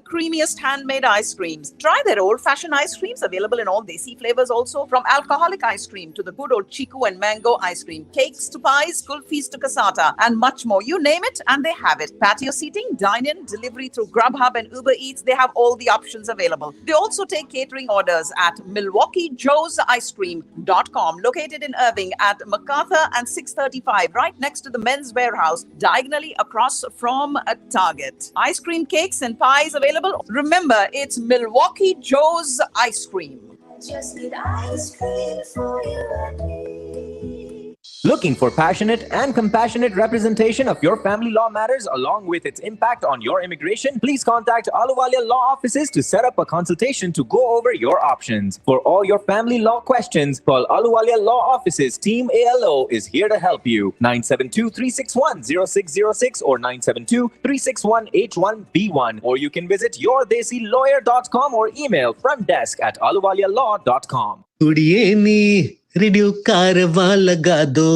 creamiest handmade ice creams. Try their old-fashioned ice creams available in all desi flavors also, from alcoholic ice cream to the good old chiku and mango ice cream, cakes to pies, kulfis to casata, and much more. You name it and they have it. Patio seating, dine-in, delivery through Grubhub and Uber Eats, they have all the options available. They also take catering orders at Milwaukee Joe's Ice Cream.com, located in Irving at MacArthur and 635, right next to the men's warehouse, diagonally across from a Target. Ice cream, cakes, and pies available. Remember, it's Milwaukee Joe's Ice Cream. Just need ice cream for you and me. Looking for passionate and compassionate representation of your family law matters along with its impact on your immigration? Please contact Ahluwalia Law Offices to set up a consultation to go over your options. For all your family law questions, call Ahluwalia Law Offices. Team ALO is here to help you. 972-361-0606 or 972-361-81B1. Or you can visit yourdesilawyer.com or email frontdesk@ahluwalialaw.com. उड़िए नी radio Carvaan लगा दो।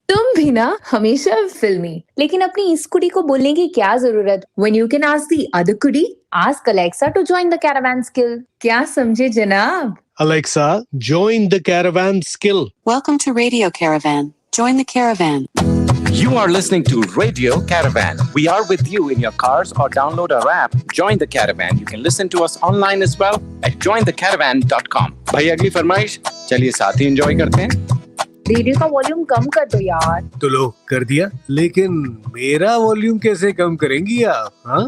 तुम भी ना हमेशा फिल्मी, लेकिन अपनी इस कुड़ी को बोलने की क्या जरूरत? When you can ask the other कुड़ी, ask Alexa to join the caravan skill. क्या समझे जनाब? Alexa, join the caravan skill. Welcome to Radio Caravan. Join the caravan. You are listening to Radio Caravan. We are with you in your cars or download our app. Join the Caravan. You can listen to us online as well at jointhecaravan.com. भाई अगली फरमाइश, चलिए साथ ही enjoy करते हैं। Radio का volume कम कर दो यार। तो लो कर दिया, लेकिन मेरा वॉल्यूम कैसे कम करेंगी आप? हाँ?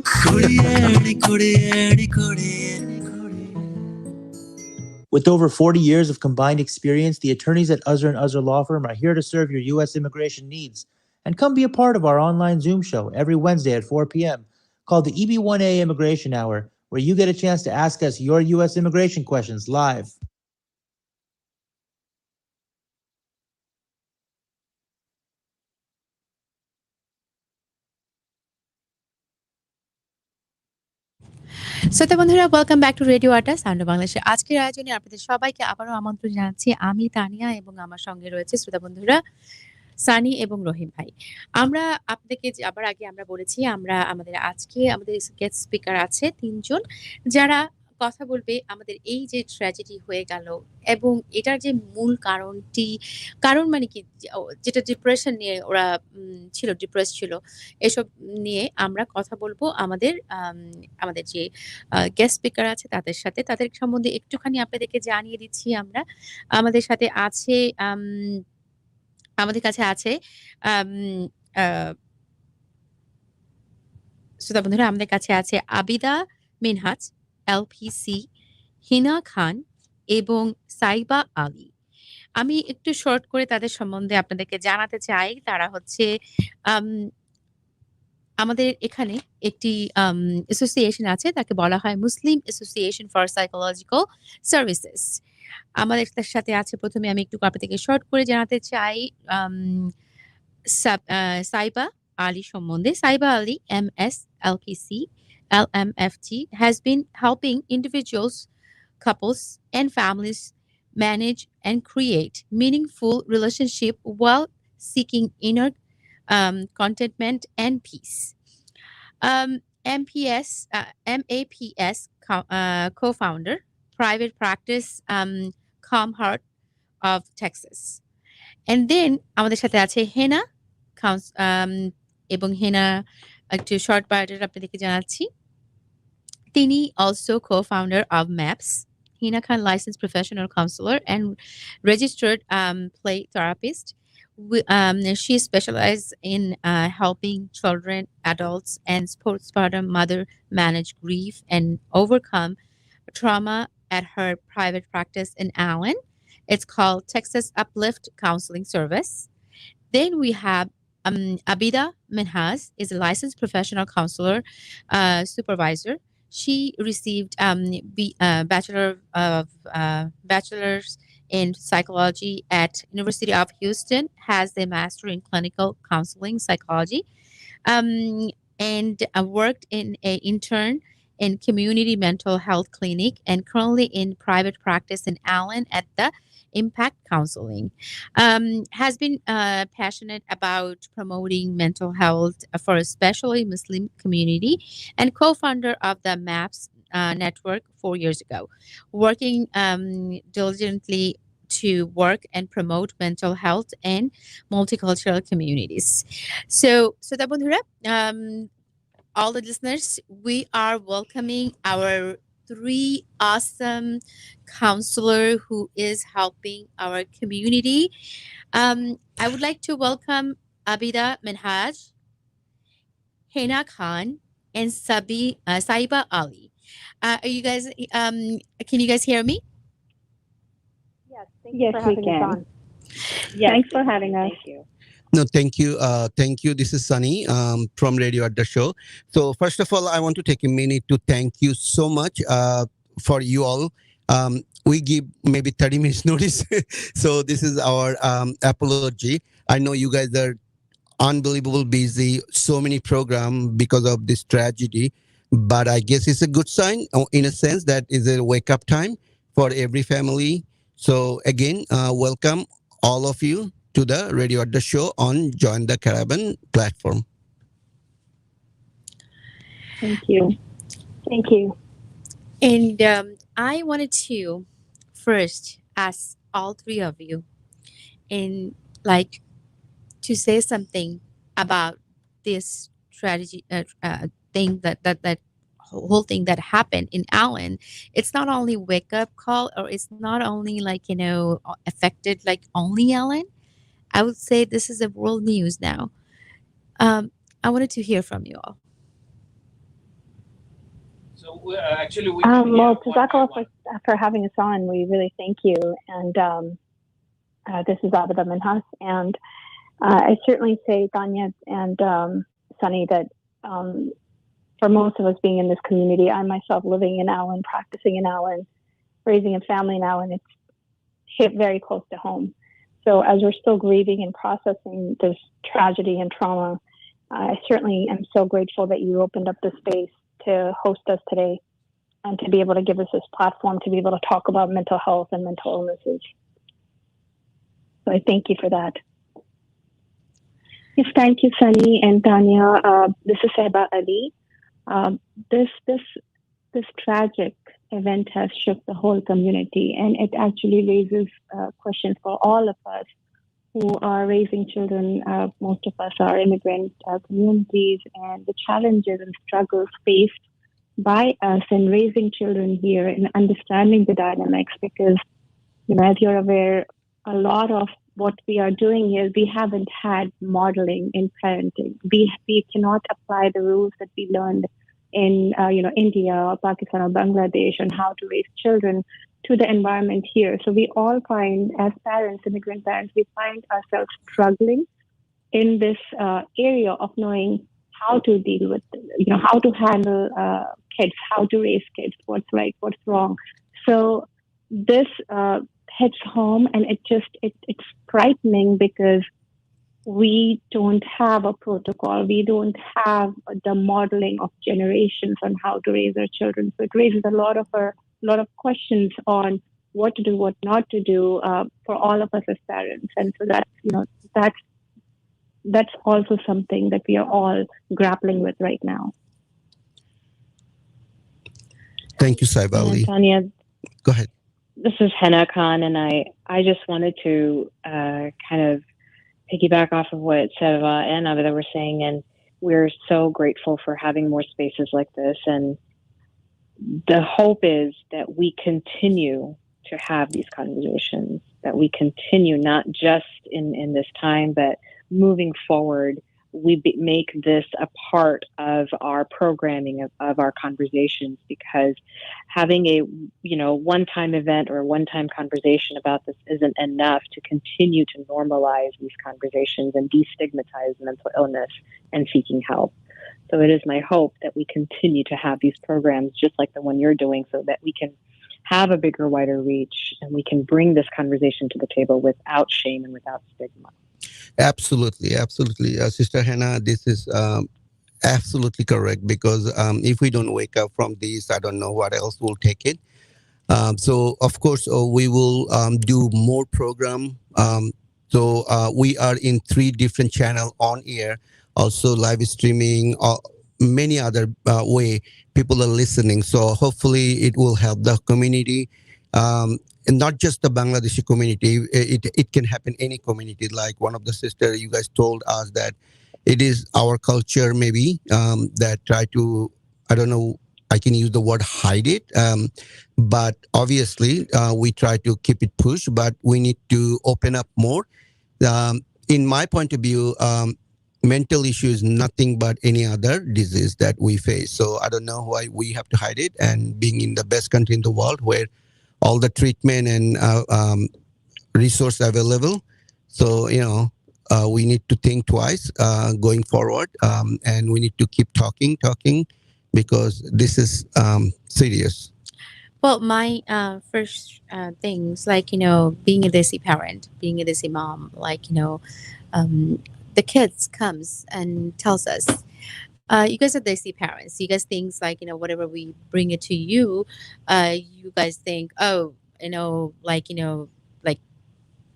With over 40 years of combined experience, the attorneys at Uzzer & Uzzer Law Firm are here to serve your U.S. immigration needs. And come be a part of our online Zoom show every Wednesday at 4 p.m. called the EB1A Immigration Hour, where you get a chance to ask us your U.S. immigration questions live. শ্রোতা বন্ধুরা, welcome back to radio আড্ডা sound of বাংলাদেশে। আজকের আয়োজনে আপনাদের সবাইকে আবারও আমন্ত্রণ জানাচ্ছি। আমি তানিয়া এবং আমার সঙ্গে রয়েছে শ্রোতা বন্ধুরা সানি এবং রহিম ভাই। আমরা আপনাদেরকে যাবার আগে আমরা বলেছি আমাদের গেস্ট স্পিকার আছে ৩ জন, যারা কথা বলবে আমাদের এই যে ট্র্যাজেডি হয়ে গেল এবং এটার যে মূল কারণ মানে কি, যেটা ডিপ্রেশন নিয়ে ওরা ডিপ্রেস ছিল, এসব নিয়ে আমরা কথা বলবো আমাদের যে গেস্ট স্পিকার আছে তাদের সাথে। তাদের সম্বন্ধে একটুখানি আপনাদেরকে জানিয়ে দিচ্ছি আমরা। আমাদের সাথে আছে আমাদের কাছে আছে শ্রোতা বন্ধুরা, আমাদের কাছে আছে আবিদা মিনহাজ এলপিসি, হিনা খান এবং সাইবা আলী। আমি একটু শর্ট করে তাদের সম্বন্ধে আপনাদেরকে জানাতে চাই। তারা হচ্ছে আমাদের এখানে একটি অ্যাসোসিয়েশন আছে, তাকে বলা হয় মুসলিম অ্যাসোসিয়েশন ফর সাইকোলজিক্যাল সার্ভিসেস। আমাদের সাথে আছে, প্রথমে আমি একটু আপনাদেরকে শর্ট করে জানাতে চাই সাইবা আলী সম্বন্ধে। Saiba Ali MS LPC LMFT has been helping individuals, couples and families manage and create meaningful relationship while seeking inner contentment and peace. MAPS co-founder, private practice, Calm Heart of Texas. And then আমাদের সাথে আছে হেনা এবং হেনা একটু short biodata আপনাদেরকে জানাচ্ছি। তিনি also co-founder of MAPS. Hina Khan, licensed professional counselor and registered play therapist. She specializes in helping children, adults, and postpartum mother manage grief and overcome trauma at her private practice in Allen. It's called Texas Uplift Counseling Service. Then we have Abida Minhaz is a licensed professional counselor, supervisor. She received bachelor's in psychology at University of Houston, has a master in clinical counseling psychology, and worked in an intern in community mental health clinic and currently in private practice in Allen at the Impact Counseling. Has been passionate about promoting mental health for especially Muslim community, and co-founder of the MAPS network 4 years ago, working diligently to work and promote mental health and multicultural communities. So, the bondhura, all the listeners, we are welcoming our 3 awesome counselor who is helping our community. I would like to welcome Abida Minhaj, Hena Khan, and Saiba Ali. Are you guys? Can you guys hear me? Yes, we can. Thanks for having us. Thank you. No, thank you. Thank you. This is Sunny from Radio at the Show. So first of all, I want to take a minute to thank you so much for you all. We give maybe 30 minutes notice. So this is our apology. I know you guys are unbelievable busy, so many programs because of this tragedy. But I guess it's a good sign in a sense that is a wake up time for every family. So again, welcome all of you to the Radio at the Show on Join the Caravan platform. Thank you. Thank you. And I wanted to first ask all 3 of you, and like to say something about this tragedy thing that whole thing that happened in Allen. It's not only wake up call, or it's not only like affected like only Allen. I would say this is a world news now. I wanted to hear from you all. So actually, we well, Jazakallah for having us on. We really thank you. And this is Abida Minhas. And I certainly say, Tanya and Sunny, that for most of us being in this community, I myself living in Allen, practicing in Allen, raising a family in Allen, it's hit very close to home. So as we're still grieving and processing this tragedy and trauma, I certainly am so grateful that you opened up this space to host us today and to be able to give us this platform to be able to talk about mental health and mental illnesses. So I thank you for that. Yes, thank you, Sunny and Tanya. This is Saiba Ali. This tragic event has shook the whole community, and it actually raises questions for all of us who are raising children. Most of us are immigrant communities, and the challenges and struggles faced by us in raising children here and understanding the dynamics, because, as you're aware, a lot of what we are doing here, we haven't had modeling in parenting. We cannot apply the rules that we learned in India or Pakistan or Bangladesh on how to raise children to the environment here. So we all find, as parents, immigrant parents, we find ourselves struggling in this area of knowing how to deal with, how to handle kids, how to raise kids, what's right, what's wrong. So this hits home, and it's frightening because we don't have a protocol. We don't have the modeling of generations on how to raise our children. So it raises a lot of questions on what to do, what not to do for all of us as parents. And so that's also something that we are all grappling with right now. Thank you, Saiba Ali. Tanya, go ahead. This is Hena Khan, and I just wanted to kind of piggyback off of what Seva and Abida were saying, and we're so grateful for having more spaces like this. And the hope is that we continue to have these conversations, that we continue not just in this time, but moving forward, we make this a part of our programming, of our conversations, because having a one-time event or a one-time conversation about this isn't enough to continue to normalize these conversations and destigmatize mental illness and seeking help. So it is my hope that we continue to have these programs just like the one you're doing, so that we can have a bigger, wider reach, and we can bring this conversation to the table without shame and without stigma. Absolutely. Sister Hannah, this is absolutely correct, because if we don't wake up from this, I don't know what else will take it. So of course we will do more program. So we are in 3 different channel on air, also live streaming, many other way people are listening. So hopefully it will help the community, and not just the Bangladeshi community. It can happen any community. Like one of the sister, you guys told us that it is our culture maybe that try to, I don't know, I can use the word hide it, but obviously we try to keep it pushed, but we need to open up more. In my point of view, mental issue is nothing but any other disease that we face. So I don't know why we have to hide it. And being in the best country in the world where all the treatment and resource available, so we need to think twice going forward, and we need to keep talking, because this is serious. Well, my first things, like, being a Desi parent, being a Desi mom, like, the kids comes and tells us, you guys are Desi parents. You guys think, like, whatever we bring it to you, you guys think, oh, like,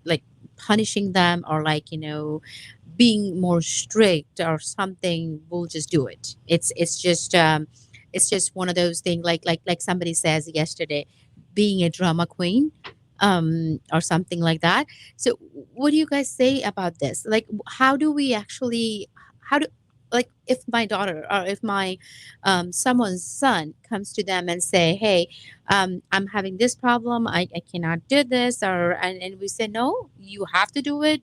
like punishing them, or like, being more strict or something, we'll just do it. It's just one of those things, like somebody says yesterday, being a drama queen, or something like that. So what do you guys say about this? Like, how do we actually, how do, like, if my daughter, or if my someone's son comes to them and say, hey, I'm having this problem, I cannot do this, and we say, no, you have to do it,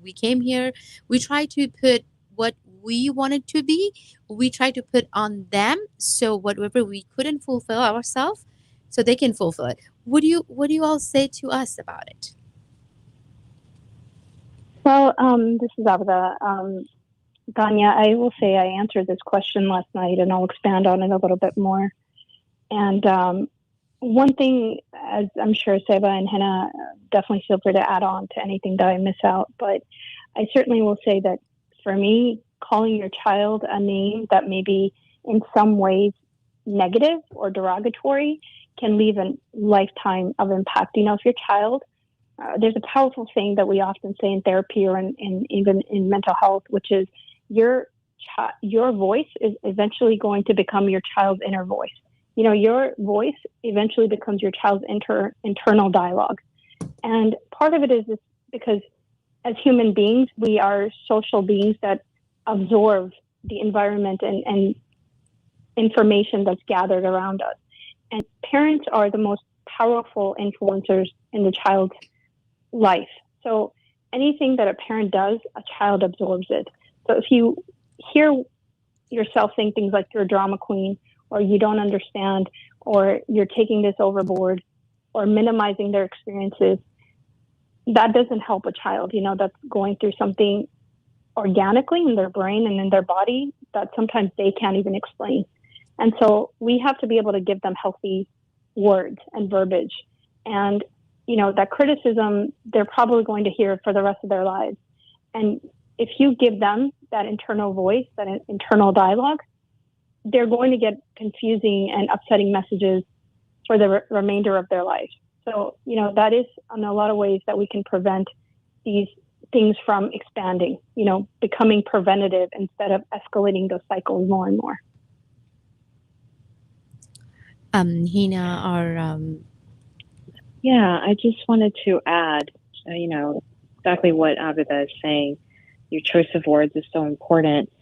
we came here, we try to put what we wanted to be, we try to put on them, so whatever we couldn't fulfill ourselves, so they can fulfill it. What do you all say to us about it? Well, this is Abda. Ganya, I will say I answered this question last night, and I'll expand on it a little bit more. And one thing, as I'm sure Seba and Hannah, definitely feel free to add on to anything that I miss out, but I certainly will say that for me, calling your child a name that may be in some ways negative or derogatory can leave a lifetime of impact. If your child, there's a powerful thing that we often say in therapy, or even in mental health, which is your voice is eventually going to become your child's inner voice. Your voice eventually becomes your child's internal dialogue. And part of it is this, because as human beings, we are social beings that absorb the environment and information that's gathered around us. And parents are the most powerful influencers in the child's life. So anything that a parent does, a child absorbs it. So if you hear yourself saying things like you're a drama queen, or you don't understand, or you're taking this overboard, or minimizing their experiences, that doesn't help a child, that's going through something organically in their brain and in their body that sometimes they can't even explain. And so we have to be able to give them healthy words and verbiage. And, that criticism, they're probably going to hear for the rest of their lives. And if you give them that internal voice, that internal dialogue, they're going to get confusing and upsetting messages for the remainder of their life. So, that is in a lot of ways that we can prevent these things from expanding, becoming preventative instead of escalating those cycles more and more. Hina, or Yeah, I just wanted to add, exactly what Abida is saying. Your choice of words is so important.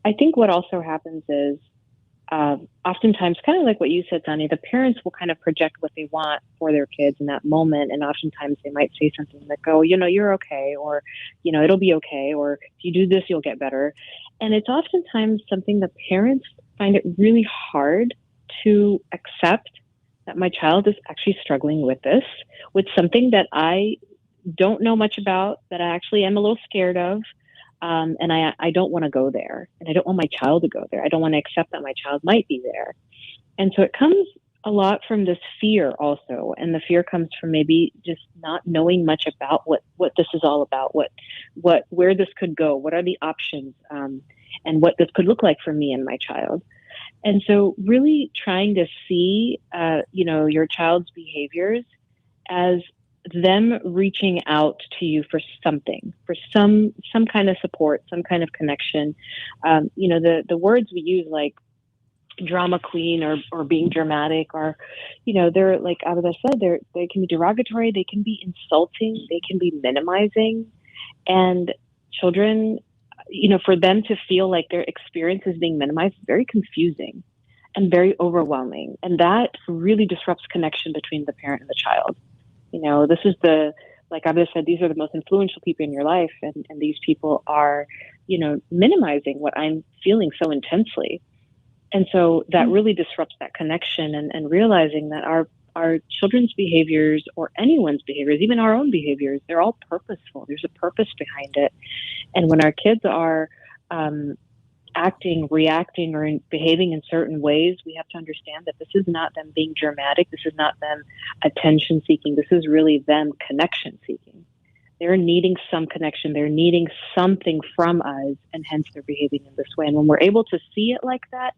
I think what also happens is, oftentimes, kind of like what you said, Dani, the parents will kind of project what they want for their kids in that moment. And oftentimes they might say something like, oh, you're okay, or, it'll be okay, or if you do this, you'll get better. And it's oftentimes something that parents find it really hard to accept, that my child is actually struggling with this, with something that I don't know much about, that I actually am a little scared of. And I don't want to go there, and I don't want my child to go there. I don't want to accept that my child might be there. And so it comes a lot from this fear also. And the fear comes from maybe just not knowing much about what this is all about, where this could go, what are the options, and what this could look like for me and my child. And so really trying to see, your child's behaviors as them reaching out to you for something, for some kind of support, some kind of connection. The words we use like drama queen or being dramatic are, they're like Abida said, they can be derogatory, they can be insulting, they can be minimizing. And children, for them to feel like their experience is being minimized is very confusing and very overwhelming. And that really disrupts connection between the parent and the child. This is like Abida said, these are the most influential people in your life. And these people are, minimizing what I'm feeling so intensely. And so that really disrupts that connection and realizing that our children's behaviors or anyone's behaviors, even our own behaviors, they're all purposeful. There's a purpose behind it. And when our kids are acting, reacting, or behaving in certain ways, we have to understand that this is not them being dramatic. This is not them attention seeking. This is really them connection seeking. They're needing some connection. They're needing something from us, and hence they're behaving in this way. And when we're able to see it like that,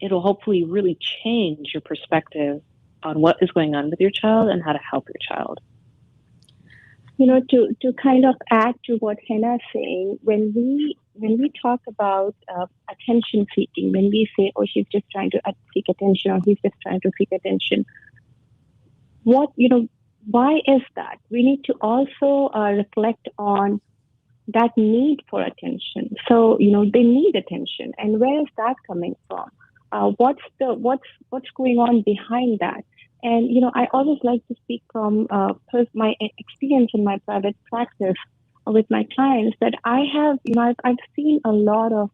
it'll hopefully really change your perspective on what is going on with your child and how to help your child. To kind of add to what Hannah is saying, when we talk about attention seeking, when we say, oh, she's just trying to seek attention or he's just trying to seek attention, why is that? We need to also reflect on that need for attention. So, they need attention. And where is that coming from? What's going on behind that? And, I always like to speak from my experience in my private practice with my clients that I have, I've seen a lot of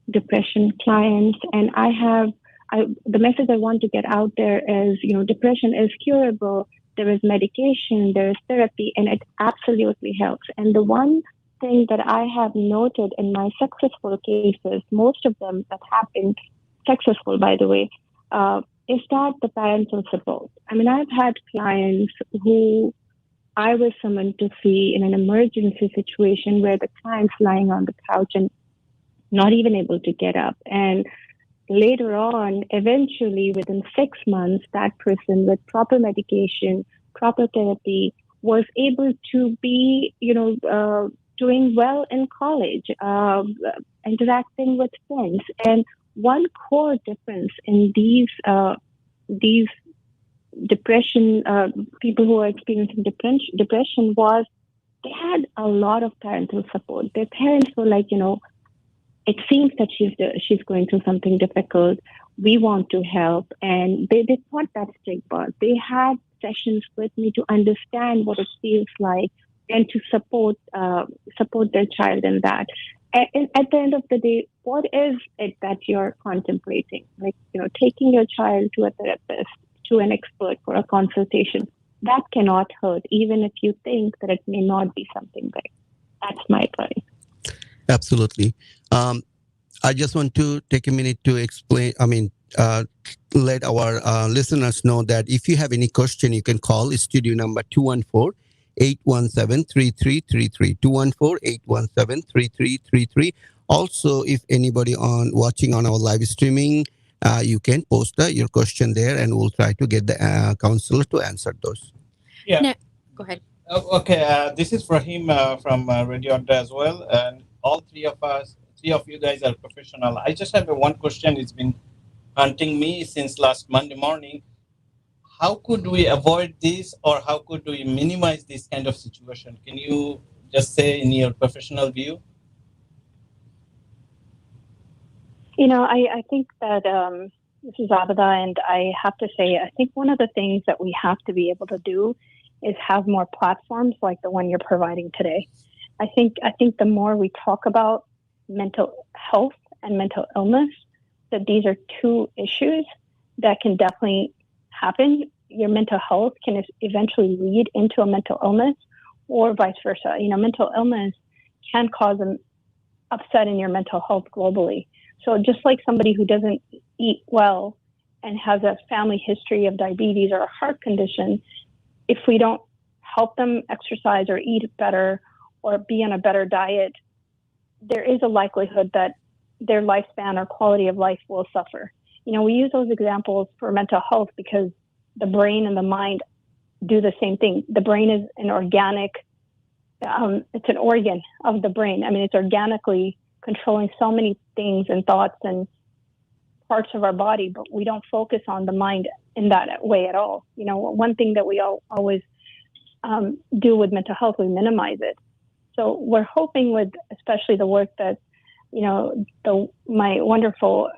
depression clients, and the message I want to get out there is, depression is curable. There is medication, there is therapy, and it absolutely helps. And the one thing that I have noted in my successful cases, most of them that have been successful, by the way, is that the parental support. I mean, I've had clients who I was summoned to see in an emergency situation where the client's lying on the couch and not even able to get up. And later on, eventually within 6 months, that person with proper medication, proper therapy, was able to be, doing well in college, interacting with friends. And one core difference in these depression, people who are experiencing depression was they had a lot of parental support. Their parents were like, it seems that she's going through something difficult. We want to help. And they thought that stigma. They had sessions with me to understand what it feels like and to support their child in that. And at the end of the day, what is it that you're contemplating? Like, taking your child to a therapist, to an expert for a consultation, that cannot hurt, even if you think that it may not be something big. That's my advice. Absolutely. I just want to take a minute to explain, let our listeners know that if you have any question, you can call studio number 214-817-3333, 214-817-3333. Also, if anybody watching on our live streaming, you can post your question there and we'll try to get the counselor to answer those. Yeah. No, go ahead. Okay, this is Rahim from Radio Adda as well. And all three of you guys are professional. I just have one question. It's been haunting me since last Monday morning. How could we avoid this, or how could we minimize this kind of situation? Can you just say in your professional view? I think that this is Abida, and I have to say, I think one of the things that we have to be able to do is have more platforms like the one you're providing today. I think the more we talk about mental health and mental illness, that these are two issues that can definitely happen. Your mental health can eventually lead into a mental illness, or vice versa. Mental illness can cause an upset in your mental health globally. So just like somebody who doesn't eat well and has a family history of diabetes or a heart condition, if we don't help them exercise or eat better or be on a better diet, there is a likelihood that their lifespan or quality of life will suffer. We use those examples for mental health because the brain and the mind do the same thing. The brain is an organic, it's an organ of the brain. I mean, it's organically controlling so many things and thoughts and parts of our body, but we don't focus on the mind in that way at all. One thing that we always do with mental health, we minimize it. So we're hoping with, especially the work that, my wonderful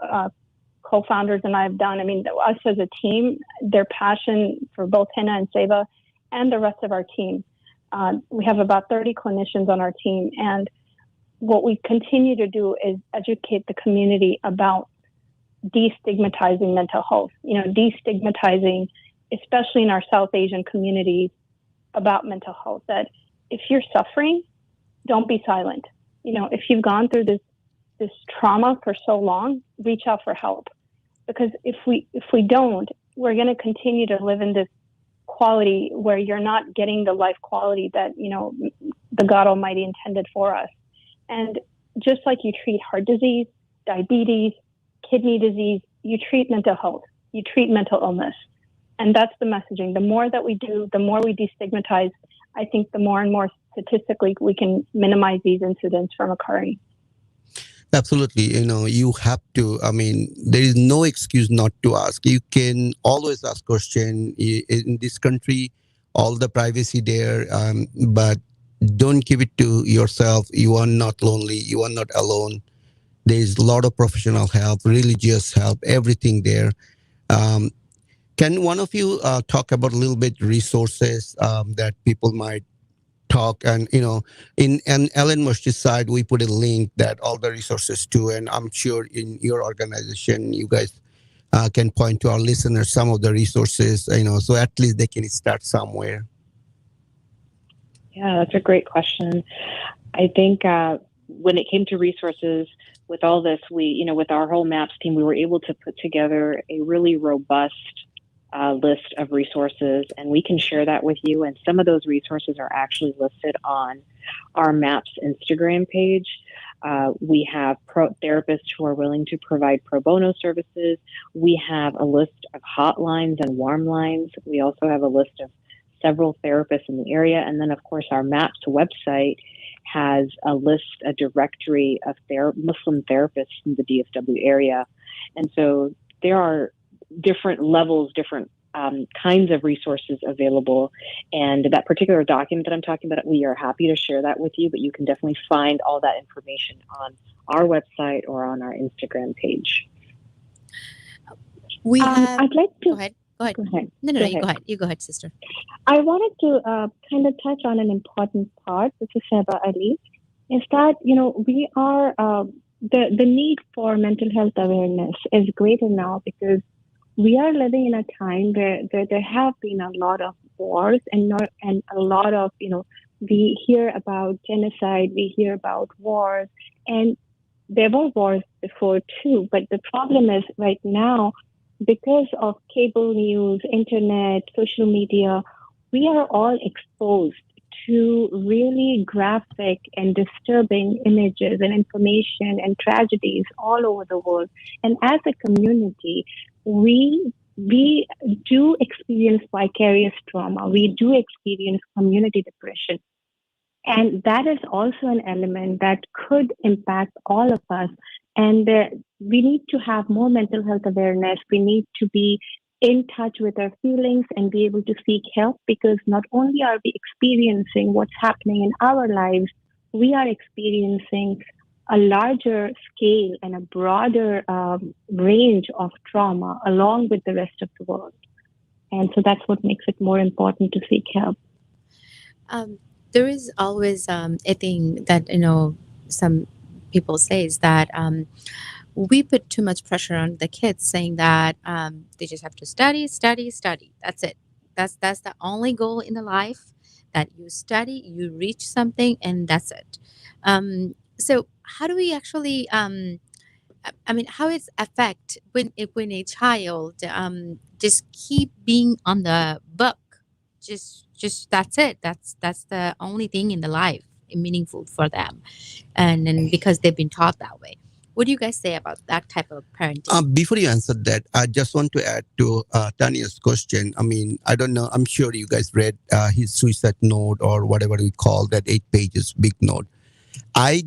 co-founders and I have done. I mean, us as a team, their passion for both Hina and Seva and the rest of our team. We have about 30 clinicians on our team. And what we continue to do is educate the community about destigmatizing mental health, destigmatizing, especially in our South Asian communities, about mental health, that if you're suffering, don't be silent. If you've gone through this trauma for so long, reach out for help. Because if we don't, we're going to continue to live in this quality where you're not getting the life quality that, the God Almighty intended for us. And just like you treat heart disease, diabetes, kidney disease, you treat mental health, you treat mental illness. And that's the messaging. The more that we do, the more we destigmatize, I think the more and more statistically we can minimize these incidents from occurring. Absolutely. You have to, there is no excuse not to ask. You can always ask question in this country, all the privacy there, but don't give it to yourself. You are not lonely. You are not alone. There is a lot of professional help, religious help, everything there. Can one of you talk about a little bit resources that people might talk? And in Ellen Murshid's side, we put a link that all the resources too, and I'm sure in your organization you guys can point to our listeners some of the resources, so at least they can start somewhere. Yeah, that's a great question. I think when it came to resources with all this, we, with our whole MAPS team, we were able to put together a really robust list of resources, and we can share that with you. And some of those resources are actually listed on our MAPS Instagram page. We have therapists who are willing to provide pro bono services. We have a list of hotlines and warm lines. We also have a list of several therapists in the area. And then, of course, our MAPS website has a directory of Muslim therapists in the DFW area. And so there are different levels, different kinds of resources available. And that particular document that I'm talking about, we are happy to share that with you, but you can definitely find all that information on our website or on our Instagram page. We have... I'd like to... Go ahead. Go ahead. No, you go ahead. You go ahead, sister. I wanted to kind of touch on an important part, this is Seva Ali, is that, we are, the need for mental health awareness is greater now because we are living in a time where there have been a lot of wars and a lot of, we hear about genocide, we hear about wars, and there were wars before too. But the problem is right now, because of cable news, internet, social media, we are all exposed to really graphic and disturbing images and information and tragedies all over the world. And as a community, we do experience vicarious trauma. We do experience community depression. And that is also an element that could impact all of us. And we need to have more mental health awareness. We need to be in touch with our feelings and be able to seek help, because not only are we experiencing what's happening in our lives, we are experiencing a larger scale and a broader range of trauma along with the rest of the world. And so that's what makes it more important to seek help. There is always a thing that, some people say is that we put too much pressure on the kids, saying that they just have to study. That's it. That's the only goal in the life, that you study, you reach something, and that's it. So how do we actually, how is affect when a child just keep being on the book, just that's it. That's the only thing in the life meaningful for them, and because they've been taught that way. What do you guys say about that type of parenting? Before you answer that, I just want to add to Tanya's question. I mean, I don't know. I'm sure you guys read his suicide note or whatever we call that 8 pages big note. I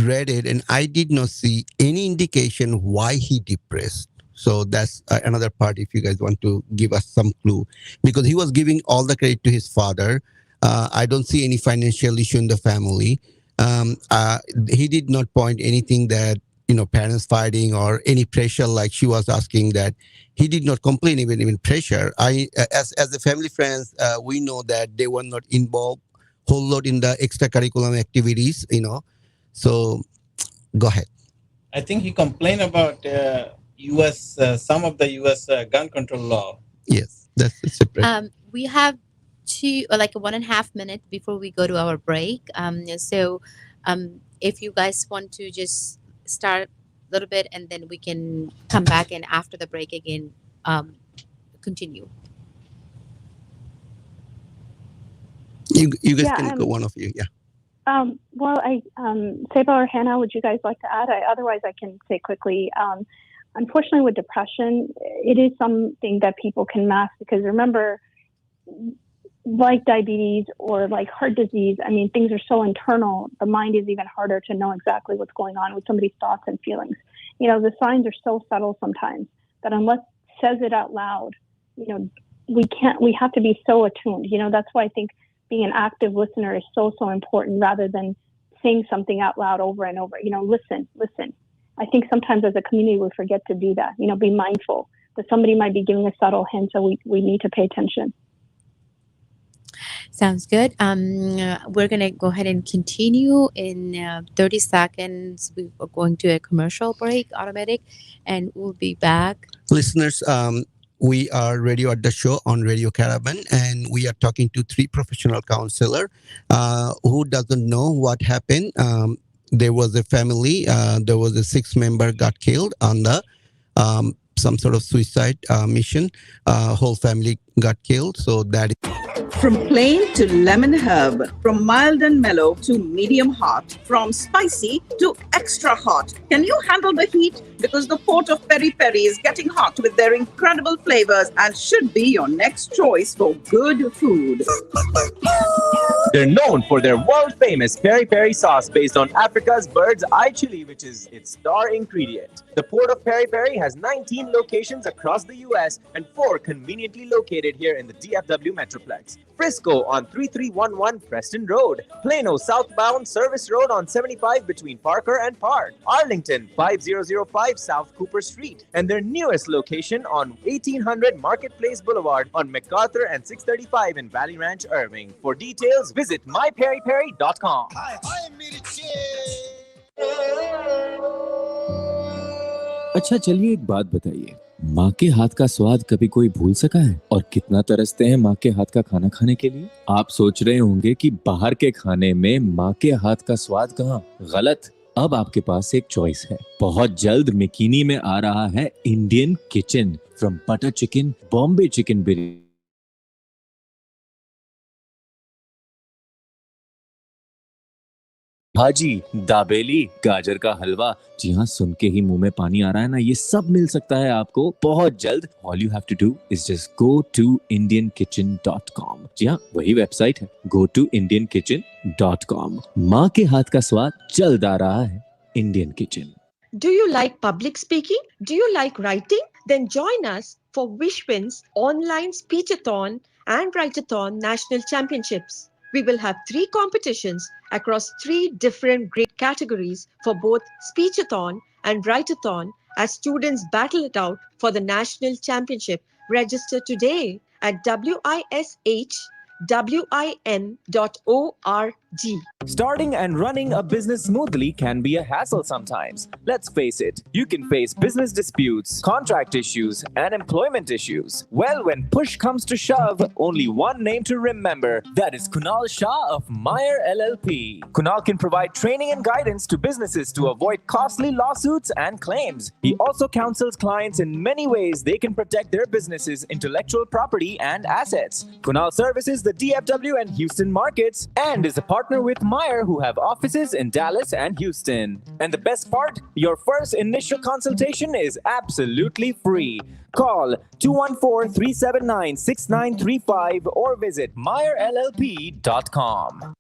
read it and I did not see any indication why he depressed. So that's another part if you guys want to give us some clue. Because he was giving all the credit to his father. I don't see any financial issue in the family. He did not point anything that, parents fighting or any pressure like she was asking that. He did not complain even pressure. As a family friends, we know that they were not involved whole lot in the extracurricular activities, So go ahead. I think he complained about U.S. Some of the U.S. Gun control law. Yes, that's separate. We have 1.5 minutes before we go to our break. So if you guys want to just start a little bit and then we can come back and after the break again, continue. You guys can go, one of you. Yeah. Seba or Hannah, would you guys like to add? Otherwise, I can say quickly. Unfortunately, with depression, it is something that people can mask because remember, like diabetes or like heart disease, I mean, things are so internal. The mind is even harder to know exactly what's going on with somebody's thoughts and feelings. The signs are so subtle sometimes that unless says it out loud, we have to be so attuned. That's why I think being an active listener is so important rather than saying something out loud over and over. Listen. I think sometimes as a community we forget to do that. Be mindful that somebody might be giving a subtle hint, so we need to pay attention. Sounds good. We're going to go ahead and continue in 30 seconds. We are going to a commercial break, automatic, and we'll be back. Listeners, we are Radio Adda Show on Radio Caravan, and we are talking to 3 professional counselors who doesn't know what happened. There was a family, there was a 6-member got killed on the some sort of suicide mission. Whole family got killed. So that From plain to lemon herb, from mild and mellow to medium hot, from spicy to extra hot. Can you handle the heat? Because the port of Peri Peri is getting hot with their incredible flavors and should be your next choice for good food. They're known for their world-famous peri-peri sauce based on Africa's bird's eye chili, which is its star ingredient. The Port of Peri Peri has 19 locations across the U.S. and 4 conveniently located here in the DFW Metroplex. Frisco on 3311 Preston Road. Plano southbound Service Road on 75 between Parker and Park. Arlington 5005 South Cooper Street. And their newest location on 1800 Marketplace Boulevard on MacArthur and 635 in Valley Ranch, Irving. For details, visit myperiperi.com. अच्छा चलिए एक बात बताइए, माँ के हाथ का स्वाद कभी कोई भूल सका है? और कितना तरसते हैं माँ के हाथ का खाना खाने के लिए? आप सोच रहे होंगे कि बाहर के खाने में माँ के हाथ का स्वाद कहाँ? गलत। अब आपके पास एक चॉइस है। बहुत जल्द मिकिनी में आ रहा है Indian kitchen. From butter chicken, Bombay chicken biryani, भाजी, दाबेली, गाजर का हलवा, जी हाँ, सुन के ही मुंह में पानी आ रहा है ना, ये सब मिल सकता है आपको बहुत जल्द। All you have to do is just go to indiankitchen.com। जी हाँ, वही वेबसाइट है, go to indiankitchen.com। माँ के हाथ का स्वाद जल्द आ रहा है, Indian Kitchen। Do you like public speaking? Do you like writing? Then join us for Wishwin's online speechathon and writeathon national championships. We will have 3 competitions across 3 different grade categories for both speechathon and writeathon as students battle it out for the national championship. Register today at wishwin.org. Starting and running a business smoothly can be a hassle sometimes. Let's face it, you can face business disputes, contract issues, and employment issues. Well, when push comes to shove, only one name to remember. That is Kunal Shah of Meyer LLP. Kunal can provide training and guidance to businesses to avoid costly lawsuits and claims. He also counsels clients in many ways they can protect their businesses' intellectual property and assets. Kunal services the the DFW and Houston markets and is a partner with Meyer, who have offices in Dallas and Houston. And the best part, your first initial consultation is absolutely free. Call 214-379-6935 or visit MeyerLLP.com.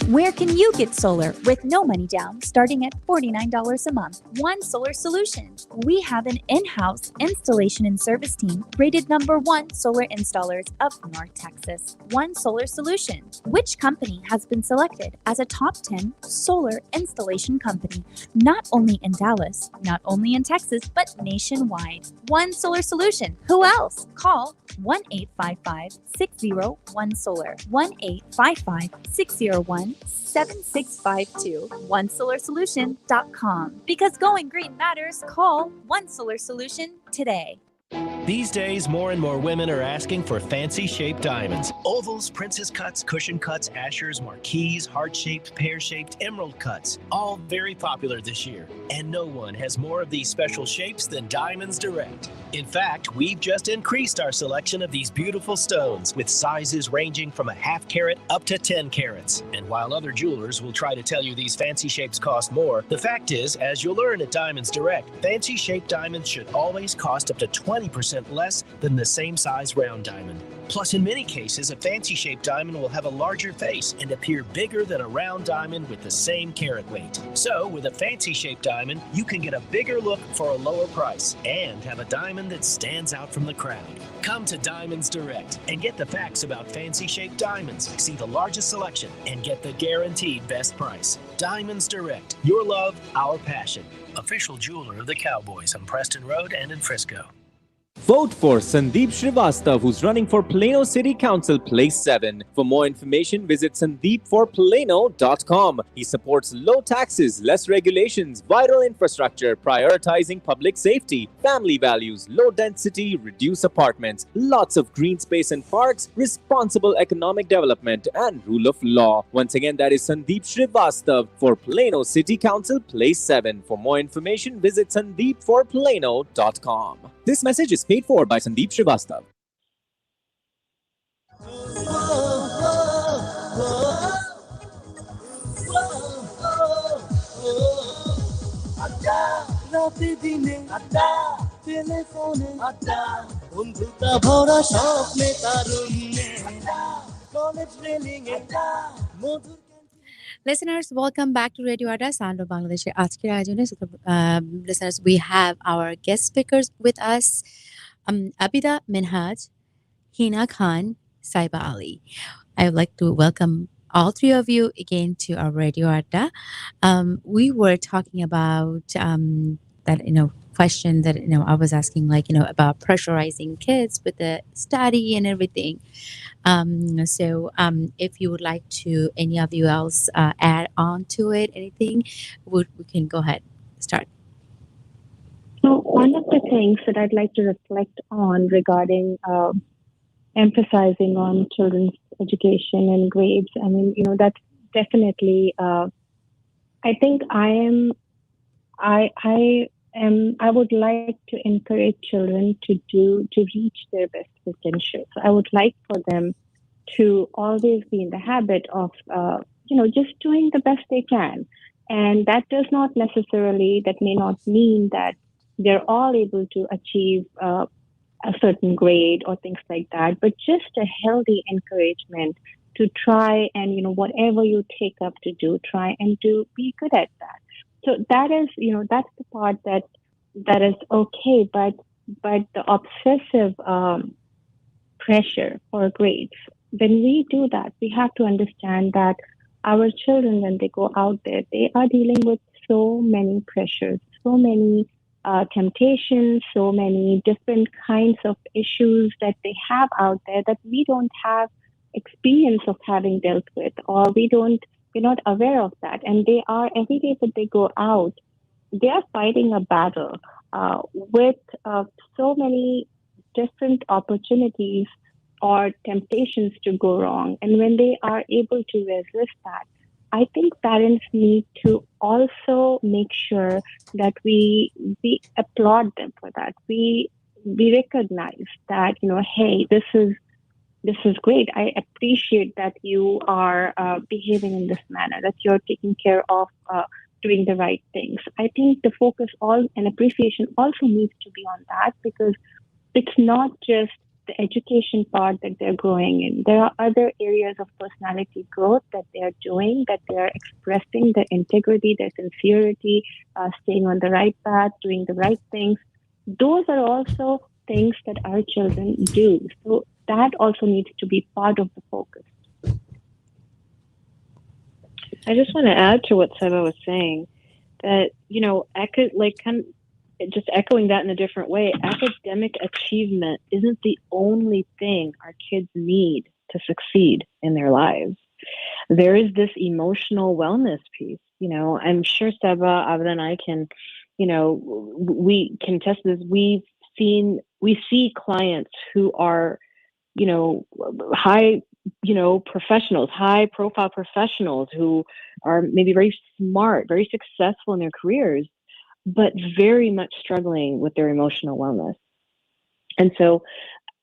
Where can you get solar with no money down, starting at $49 a month? One Solar Solution. We have an in-house installation and service team rated #1 solar installers of North Texas. One Solar Solution. Which company has been selected as a top 10 solar installation company, not only in Dallas, not only in Texas, but nationwide? One Solar Solution. Who else? Call 1-855-601-SOLAR. 1-855-601-7652. OneSolarSolution.com. Because going green matters, call One Solar Solution today. These days, more and more women are asking for fancy-shaped diamonds. Ovals, princess cuts, cushion cuts, ashers, marquise, heart-shaped, pear-shaped, emerald cuts. All very popular this year. And no one has more of these special shapes than Diamonds Direct. In fact, we've just increased our selection of these beautiful stones with sizes ranging from a half carat up to 10 carats. And while other jewelers will try to tell you these fancy shapes cost more, the fact is, as you'll learn at Diamonds Direct, fancy-shaped diamonds should always cost up to 20% less than the same size round diamond. Plus, in many cases, a fancy-shaped diamond will have a larger face and appear bigger than a round diamond with the same carat weight. So, with a fancy-shaped diamond, you can get a bigger look for a lower price and have a diamond that stands out from the crowd. Come to Diamonds Direct and get the facts about fancy-shaped diamonds, see the largest selection, and get the guaranteed best price. Diamonds Direct. Your love, our passion. Official jeweler of the Cowboys on Preston Road and in Frisco. Vote for Sandeep Srivastav, who's running for Plano City Council, Place 7. For more information, visit sandeepforplano.com. He supports low taxes, less regulations, vital infrastructure, prioritizing public safety, family values, low density, reduced apartments, lots of green space and parks, responsible economic development, and rule of law. Once again, that is Sandeep Srivastav for Plano City Council, Place 7. For more information, visit sandeepforplano.com. This message is paid for by Sandeep Srivastav. Listeners, welcome back to Radio Adda, Sound of Bangladesh. Aajker ayojone, listeners, we have our guest speakers with us, Abida Minhaj, Hina Khan, Saiba Ali. I would like to welcome all three of you again to our Radio Adda. We were talking about that, question that, I was asking, about pressurizing kids with the study and everything. So if you would like to, any of you else add on to it, anything, we can go ahead, start. So one of the things that I'd like to reflect on regarding emphasizing on children's education and grades, that's definitely, I think I would like to encourage children to reach their best potential. So I would like for them to always be in the habit of, just doing the best they can. And that may not mean that they're all able to achieve a certain grade or things like that, but just a healthy encouragement to try and, whatever you take up to do, try and be good at that. So that is, that's the part that is okay, but the obsessive pressure for grades, when we do that, we have to understand that our children, when they go out there, they are dealing with so many pressures, so many temptations, so many different kinds of issues that they have out there that we don't have experience of having dealt with, or we're not aware of that. And they are, every day that they go out, they are fighting a battle with so many different opportunities or temptations to go wrong. And when they are able to resist that, I think parents need to also make sure that we applaud them for that. We recognize that, hey, this is this is great. I appreciate that you are behaving in this manner, that you're taking care of doing the right things. I think the focus and appreciation also needs to be on that, because it's not just the education part that they're growing in. There are other areas of personality growth that they're doing, that they're expressing their integrity, their sincerity, staying on the right path, doing the right things. Those are also things that our children do. So that also needs to be part of the focus. I just want to add to what Seba was saying, that, you know, just echoing that in a different way, academic achievement isn't the only thing our kids need to succeed in their lives. There is this emotional wellness piece. You know, I'm sure Seba, Abda, and I can, you know, we can test this. We see clients who are, you know, high profile professionals who are maybe very smart, very successful in their careers, but very much struggling with their emotional wellness. And so,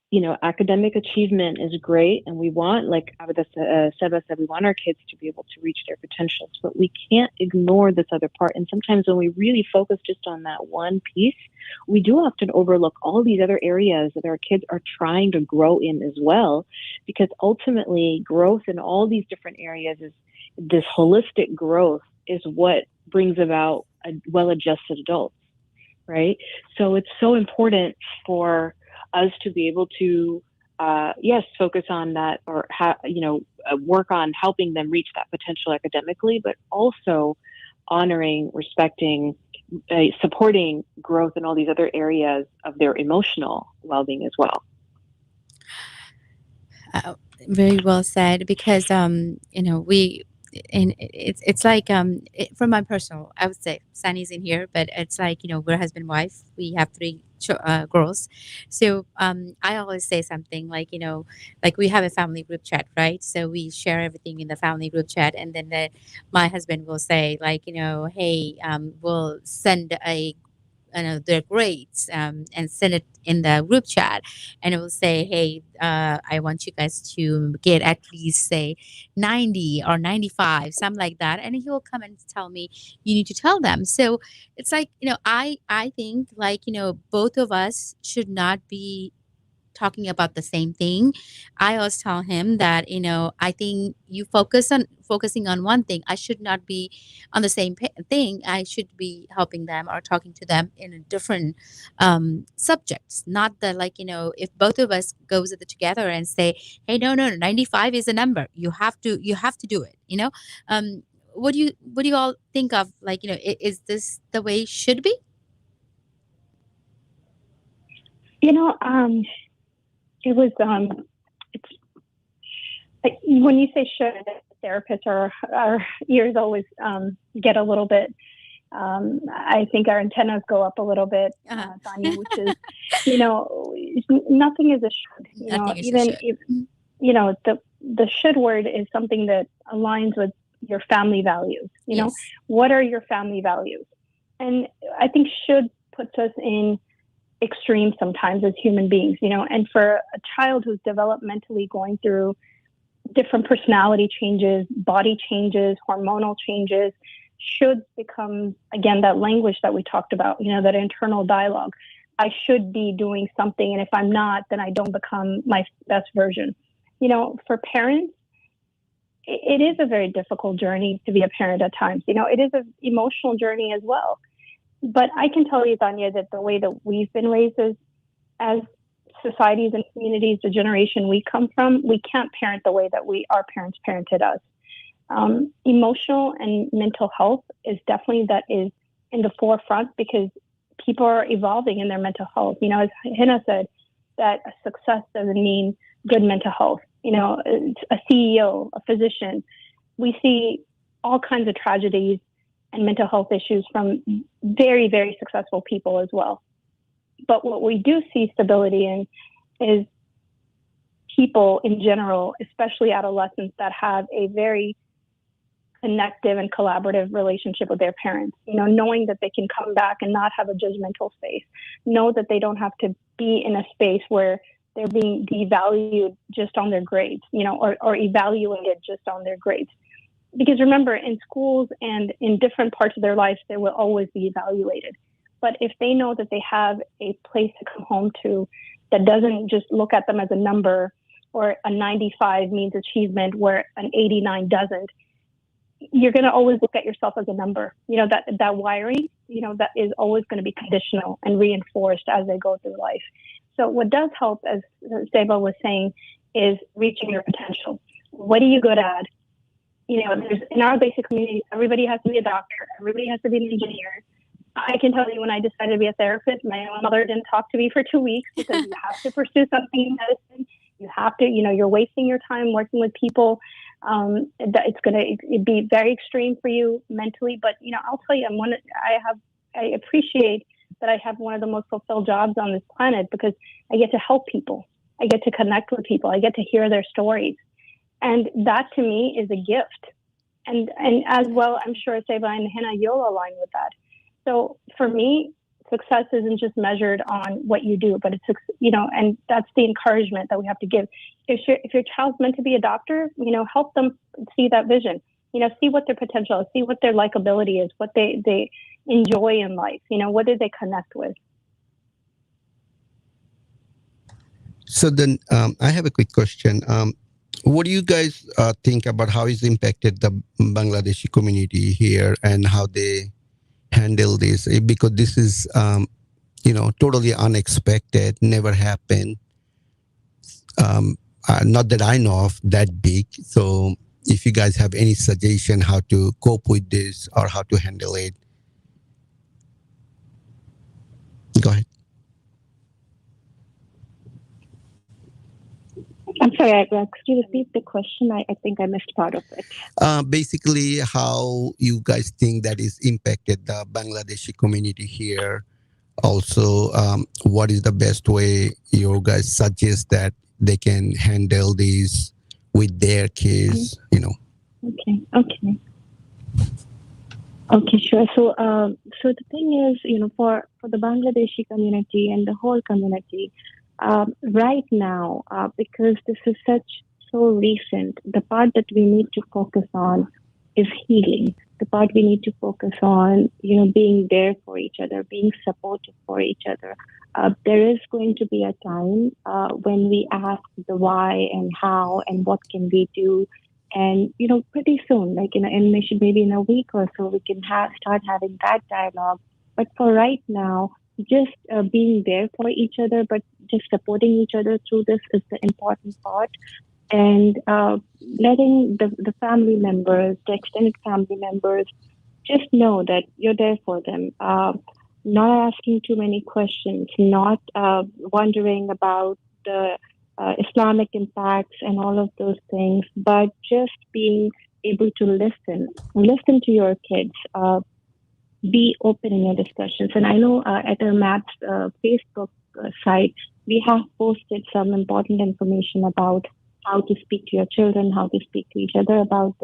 you know, academic achievement is great, and we want, like Seba said, we want our kids to be able to reach their potentials, but we can't ignore this other part. And sometimes when we really focus just on that one piece, we do often overlook all these other areas that our kids are trying to grow in as well, because ultimately growth in all these different areas is this holistic growth is what brings about a well-adjusted adults, right? So it's so important for us to be able to, focus on that, or work on helping them reach that potential academically, but also honoring, respecting, supporting growth in all these other areas of their emotional well-being as well. Very well said, because it's like from my personal, I would say Sunny's in here, but it's like, you know, we're husband wife, we have three girls. So I always say something like, you know, like we have a family group chat, right? So we share everything in the family group chat, and then my husband will say, like, you know, hey, we'll send their grades and send it in the group chat, and it will say, hey, I want you guys to get at least say 90 or 95, something like that, and he will come and tell me, you need to tell them. So it's like, you know, I think, like, you know, both of us should not be talking about the same thing. I always tell him that, you know, I think you focusing on one thing. I should not be on the same thing. I should be helping them or talking to them in a different subjects. Not that, like, you know, if both of us goes together and say, hey, no, 95 is a number. You have to do it. You know, what do you all think of? Like, you know, is this the way it should be? You know, it was, it's like when you say should, therapists, our ears always get a little bit, I think our antennas go up a little bit, Tanya, which is, you know, nothing is a should. You know, even if, you know, the should word is something that aligns with your family values. You know, what are your family values? And I think should puts us in extreme sometimes as human beings, you know, and for a child who's developmentally going through different personality changes, body changes, hormonal changes, should become, again, that language that we talked about, you know, that internal dialogue. I should be doing something, and if I'm not, then I don't become my best version. You know, for parents, it is a very difficult journey to be a parent at times. You know, it is an emotional journey as well. But I can tell you, Tanya, that the way that we've been raised as societies and communities, the generation we come from, we can't parent the way that our parents parented us. Emotional and mental health is definitely that is in the forefront, because people are evolving in their mental health. You know, as Hina said, that success doesn't mean good mental health. You know, a CEO, a physician, we see all kinds of tragedies and mental health issues from very, very successful people as well. But what we do see stability in is people in general, especially adolescents, that have a very connective and collaborative relationship with their parents. You know, knowing that they can come back and not have a judgmental space, know that they don't have to be in a space where they're being devalued just on their grades, or evaluated just on their grades. Because remember, in schools and in different parts of their life, they will always be evaluated. But if they know that they have a place to come home to that doesn't just look at them as a number, or a 95 means achievement where an 89 doesn't, you're going to always look at yourself as a number. That wiring, that is always going to be conditional and reinforced as they go through life. So what does help, as Seva was saying, is reaching your potential. What are you good at? There's, in our basic community, everybody has to be a doctor. Everybody has to be an engineer. I can tell you, when I decided to be a therapist, my mother didn't talk to me for 2 weeks, because you have to pursue something in medicine. You have to, you're wasting your time working with people. That it's going to be very extreme for you mentally. But, I'll tell you, I appreciate that I have one of the most fulfilled jobs on this planet, because I get to help people. I get to connect with people. I get to hear their stories. And that to me is a gift. And as well, I'm sure Seva and Hina, you'll align with that. So for me, success isn't just measured on what you do, but it's, and that's the encouragement that we have to give. If your child's meant to be a doctor, help them see that vision, see what their potential is, see what their likability is, what they enjoy in life, what do they connect with. So then I have a quick question. What do you guys think about how it's impacted the Bangladeshi community here and how they handle this? Because this is, totally unexpected, never happened. Not that I know of that big. So if you guys have any suggestion how to cope with this or how to handle it, go ahead. I'm sorry, could you repeat the question? I think I missed part of it. Basically, how you guys think that is impacted the Bangladeshi community here. Also, what is the best way you guys suggest that they can handle these with their kids, Okay, sure. So the thing is, for the Bangladeshi community and the whole community, right now, because this is so recent, the part that we need to focus on is healing. The part we need to focus on, being there for each other, being supportive for each other. There is going to be a time when we ask the why and how and what can we do. And, pretty soon, maybe in a week or so, we can start having that dialogue. But for right now, just being there for each other, but just supporting each other through this is the important part. And letting the family members, the extended family members, just know that you're there for them. Not asking too many questions, not wondering about the Islamic impacts and all of those things, but just being able to listen to your kids, be open in your discussions. And I know at our MAPS Facebook site, we have posted some important information about how to speak to your children, how to speak to each other about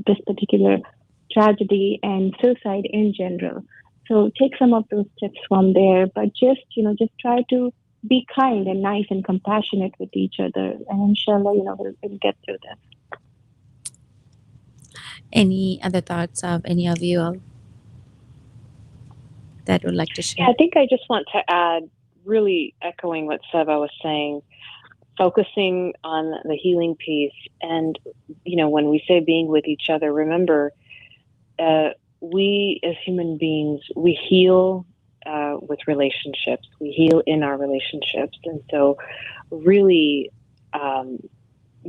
this particular tragedy and suicide in general. So take some of those tips from there, but just try to be kind and nice and compassionate with each other. And inshallah, we'll get through this. Any other thoughts of any of you all that would like to share? Yeah, I think I just want to add, really echoing what Seva was saying, focusing on the healing piece. And, when we say being with each other, remember, we as human beings, we heal with relationships. We heal in our relationships. And so really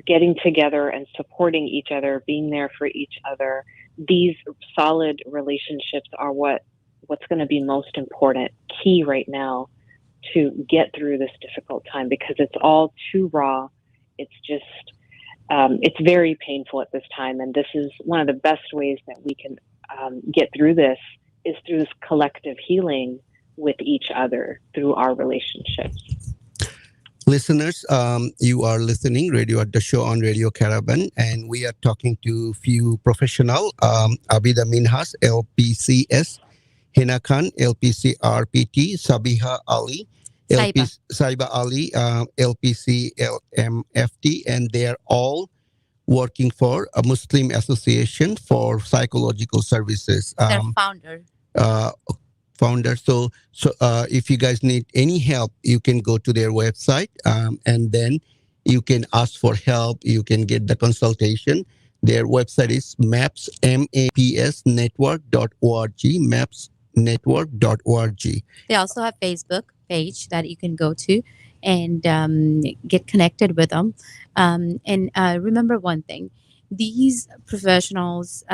getting together and supporting each other, being there for each other, these solid relationships are what's going to be most important, key right now to get through this difficult time, because it's all too raw. It's just, it's very painful at this time. And this is one of the best ways that we can get through this, is through this collective healing with each other through our relationships. Listeners, you are listening Radio Adda Show on Radio Caravan, and we are talking to few professional, Abida Minhas, LPCS, Hina Khan, LPC RPT, Sabiha Ali, Saiba Ali, LPC, LMFT, and they are all working for a Muslim Association for Psychological Services. Their founder. Founder. So if you guys need any help, you can go to their website, and then you can ask for help. You can get the consultation. Their website is maps, mapsnetwork.org, mapsnetwork.org. They also have Facebook page that you can go to and get connected with them. And remember one thing: these professionals,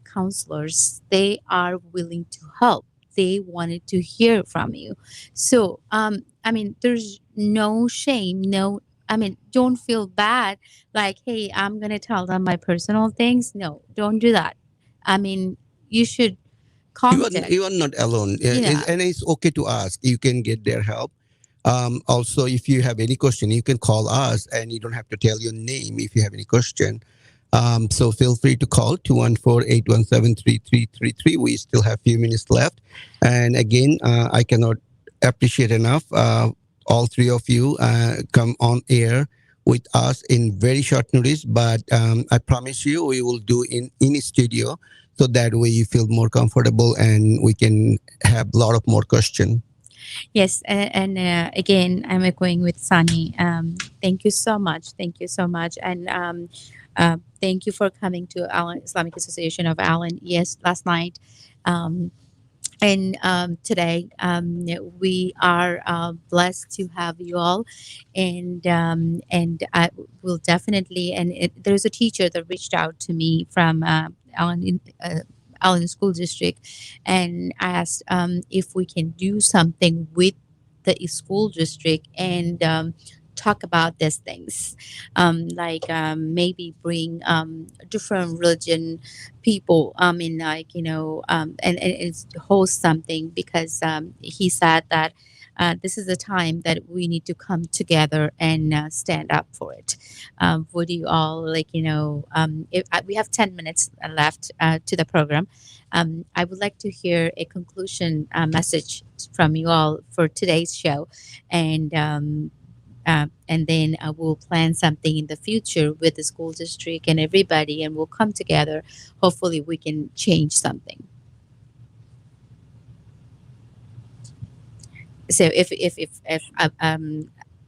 counselors, they are willing to help. They wanted to hear from you. So, I mean, there's no shame, don't feel bad. Like, hey, I'm going to tell them my personal things. No, don't do that. I mean, you should contact. You are not alone. And it's okay to ask. You can get their help. Also, if you have any question, you can call us, and you don't have to tell your name if you have any question. So feel free to call 214-817-3333. We still have a few minutes left. And again, I cannot appreciate enough all three of you come on air with us in very short notice. But I promise you we will do in a studio, so that way you feel more comfortable and we can have a lot of more questions. Yes, and again, I'm echoing with Sunny. Thank you so much. Thank you so much. And thank you for coming to Allen Islamic Association of Allen. Yes, last night. And today, we are blessed to have you all. And I will definitely, there's a teacher that reached out to me from Allen School District and asked if we can do something with the school district and talk about these things, like maybe bring different religion people, and host something, because he said that this is the time that we need to come together and stand up for it. Would you all we have 10 minutes left to the program. I would like to hear a conclusion message from you all for today's show, and then we'll plan something in the future with the school district and everybody, and we'll come together. Hopefully we can change something. So if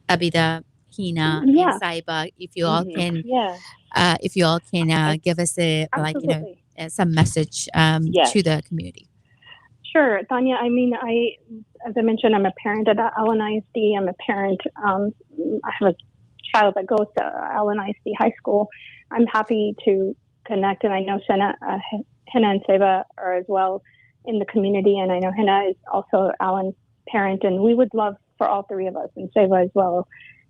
Abida, Hina, and Saiba, if you all can, give us some message to the community. Sure, Tanya. I mean, as I mentioned, I'm a parent at Allen ISD. I'm a parent. I have a child that goes to Allen ISD High School. I'm happy to connect, and I know Hina and Seva are as well in the community, and I know Hina is also Allen's parent, and we would love for all three of us, and Seva as well.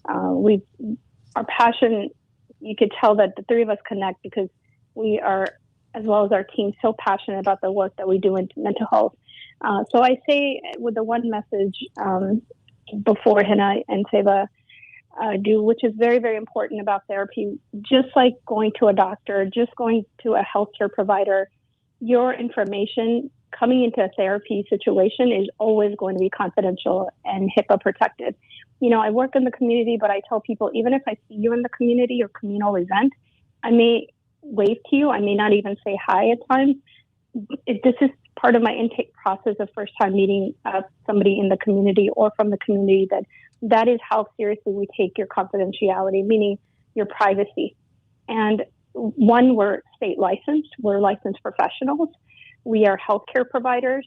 Our passion, you could tell that the three of us connect because we are, as well as our team, so passionate about the work that we do in mental health. So I say with the one message before Hina and Seva do, which is very, very important about therapy, just like going to a doctor, just going to a healthcare provider, your information coming into a therapy situation is always going to be confidential and HIPAA protected. I work in the community, but I tell people, even if I see you in the community or communal event, I may wave to you. I may not even say hi at times. This is part of my intake process of first time meeting somebody in the community or from the community, that is how seriously we take your confidentiality, meaning your privacy. And one, we're state licensed. We're licensed professionals. We are healthcare providers.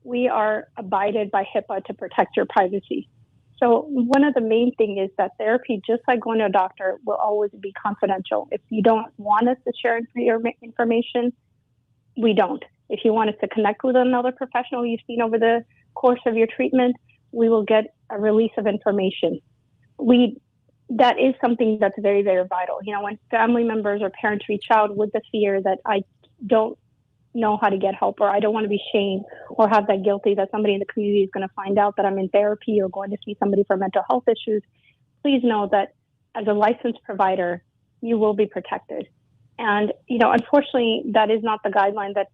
We are abided by HIPAA to protect your privacy. So one of the main things is that therapy, just like going to a doctor, will always be confidential. If you don't want us to share your information, we don't. If you want us to connect with another professional you've seen over the course of your treatment, we will get a release of information. That is something that's very, very vital. When family members or parents reach out with the fear that I don't know how to get help, or I don't want to be shamed or have that guilty that somebody in the community is going to find out that I'm in therapy or going to see somebody for mental health issues, please know that as a licensed provider, you will be protected. And, unfortunately, that is not the guideline that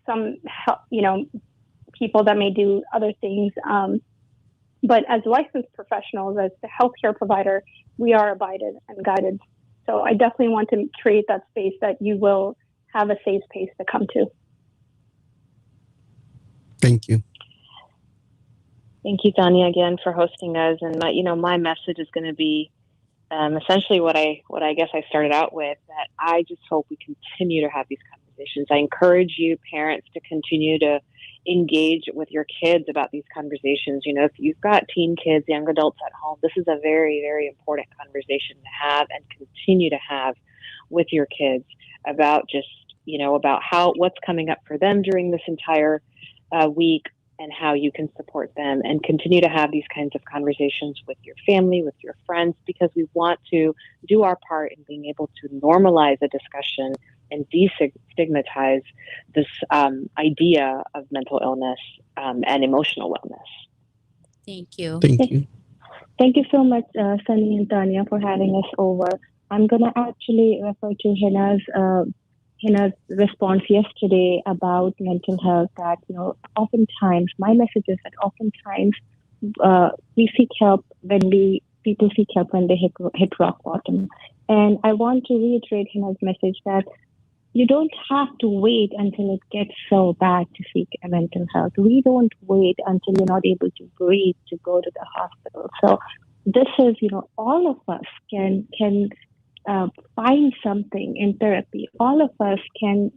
some, people that may do other things But as licensed professionals, as the healthcare provider, we are abided and guided. So I definitely want to create that space that you will have a safe space to come to. Thank you. Thank you, Tanya, again for hosting us. And my message is going to be essentially what I guess I started out with, that I just hope we continue to have these conversations. I encourage you, parents, to continue to engage with your kids about these conversations. If you've got teen kids, young adults at home, this is a very, very important conversation to have and continue to have with your kids about just, about what's coming up for them during this entire week, and how you can support them, and continue to have these kinds of conversations with your family, with your friends, because we want to do our part in being able to normalize a discussion and destigmatize this idea of mental illness and emotional wellness. Thank you. Thank you. Thank you so much, Sunny and Tanya, for having us over. I'm going to actually refer to Hina's response yesterday about mental health, that, oftentimes, my message is that oftentimes we seek help when people seek help when they hit rock bottom. And I want to reiterate Hina's message that you don't have to wait until it gets so bad to seek mental health. We don't wait until you're not able to breathe to go to the hospital. So this is, all of us can find something in therapy. All of us can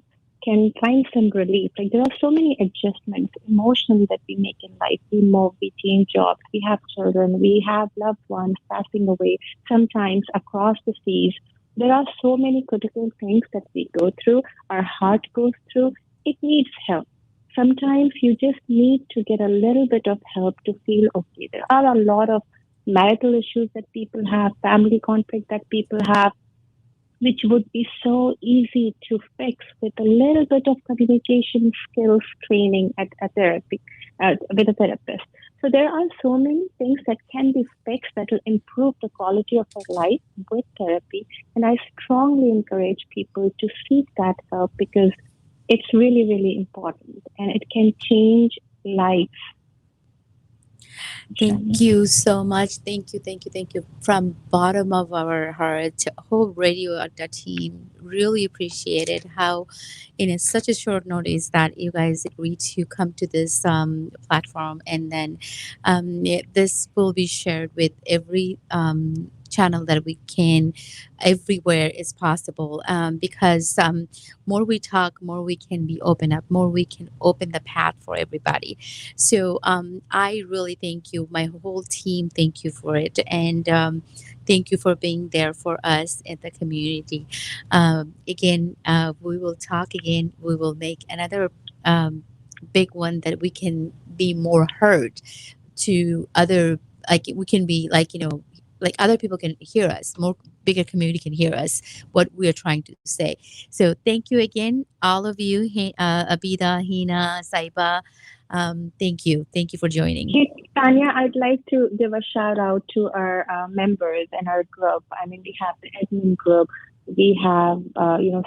find some relief. Like, there are so many adjustments emotionally that we make in life. We move, we change jobs, we have children, we have loved ones passing away, sometimes across the seas. There are so many critical things that we go through, our heart goes through. It needs help. Sometimes you just need to get a little bit of help to feel okay. There are a lot of marital issues that people have, family conflict that people have, which would be so easy to fix with a little bit of communication skills training at a therapy, with a therapist. So there are so many things that can be fixed that will improve the quality of our life with therapy. And I strongly encourage people to seek that help, because it's really, really important, and it can change lives. Thank you so much. Thank you. From bottom of our heart, whole Radio Adda team really appreciated how, in such a short notice, that you guys agreed to come to this platform, and then this will be shared with every channel that we can, everywhere is possible, because more we talk, more we can be open up, more we can open the path for everybody. So I really thank you, my whole team, thank you for it, and thank you for being there for us in the community. Again, we will talk again, we will make another big one that we can be more heard to other, like we can be like, like other people can hear us, more bigger community can hear us, what we are trying to say. So thank you again, all of you, Abida, Hina, Saiba. Thank you for joining. Tanya, I'd like to give a shout out to our members and our group. I mean, we have the admin group. We have,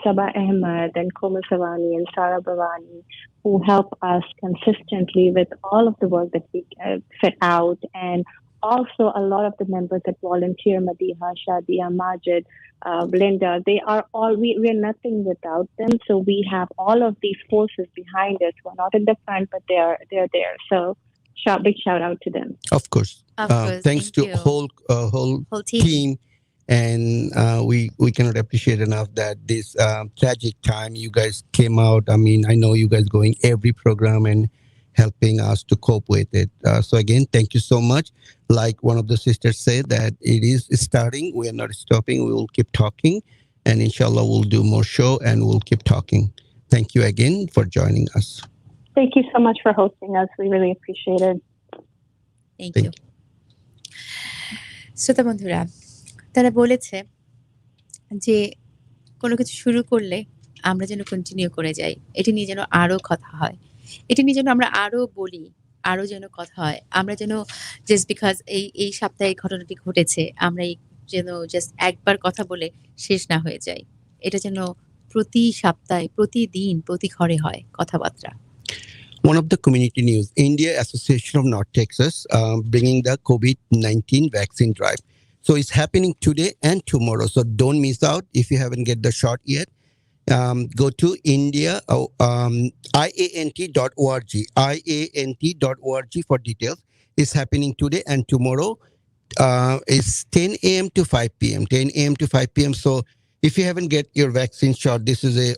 Sabah Ahmed and Komal Savani and Sarah Bhavani, who help us consistently with all of the work that we set out, and also a lot of the members that volunteer, Madiha, Shadia, Majid, Linda, they are all, we're nothing without them. So we have all of these forces behind us who are not in the front, but they're there. So big shout out to them. Of course. Thanks to whole team. And we cannot appreciate enough that this tragic time you guys came out. I mean, I know you guys going every program and helping us to cope with it. So again, thank you so much. Like one of the sisters said, that it is starting. We are not stopping. We will keep talking. And inshallah, we'll do more show and we'll keep talking. Thank you again for joining us. Thank you so much for hosting us. We really appreciate it. Thank you. শ্রোতা বন্ধুরা, তারা বলেছে যে কোনো কিছু শুরু করলে আমরা যেন কন্টিনিউ করে যাই, এটি নিয়ে যেন আরো কথা হয়, এটি নিয়ে যেন আমরা আরো বলি, আরো যেন কথা হয়, আমরা যেন জাস্ট বিকজ এই সপ্তাহে ঘটনাটি ঘটেছে, আমরা যেন জাস্ট একবার কথা বলে শেষ না হয়ে যায়, এটা যেন প্রতি সপ্তাহে, প্রতিদিন, প্রতি ঘরে হয় কথাবার্তা। One of the community news, India Association of North Texas bringing the COVID-19 vaccine drive. So it's happening today and tomorrow. So don't miss out if you haven't get the shot yet. Go to iant.org, iant.org for details. It's happening today and tomorrow. It's 10 a.m. to 5 p.m. 10 a.m. to 5 p.m. So if you haven't get your vaccine shot, this is a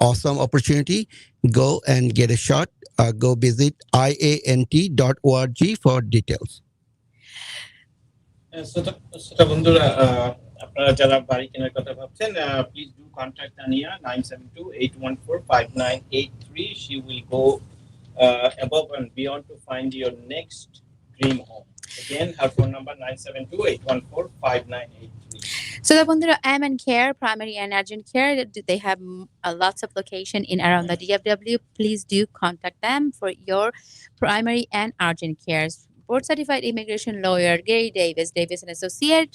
awesome opportunity. Go and get a shot. Go visit iant.org for details. শ্রোতা বন্ধুরা, আপনারা যারা বাড়ি কেনার কথা ভাবছেন, please do contact Tania 972-814-5983. She will go above and beyond to find your next dream home. Again, her phone number 972-814-5983. So the bondhura M&N Care, primary and urgent care, they have lots of location in around the DFW. Please do contact them for your primary and urgent cares. Board certified immigration lawyer Gary Davis, Davis and Associate.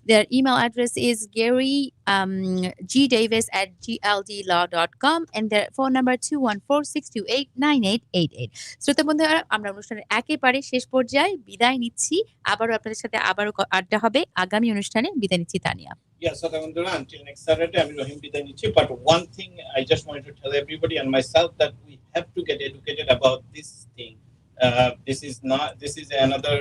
Their email address is garyGdavis@gldlaw.com and their phone number 214-628-9888. শ্রোতা বন্ধুরা, আমরা অনুষ্ঠানের একেবারে শেষ পর্যায়ে বিদায় নিচ্ছি। আবারও আপনাদের সাথে আবারও আড্ডা হবে আগামী অনুষ্ঠানে। বিদায় নিচ্ছি তানিয়া। Yes, শ্রোতা বন্ধুরা, until next Saturday, আমি রহিম বিদায় নিচ্ছি। But one thing I just wanted to tell everybody and myself that we have to get educated about this thing. This is another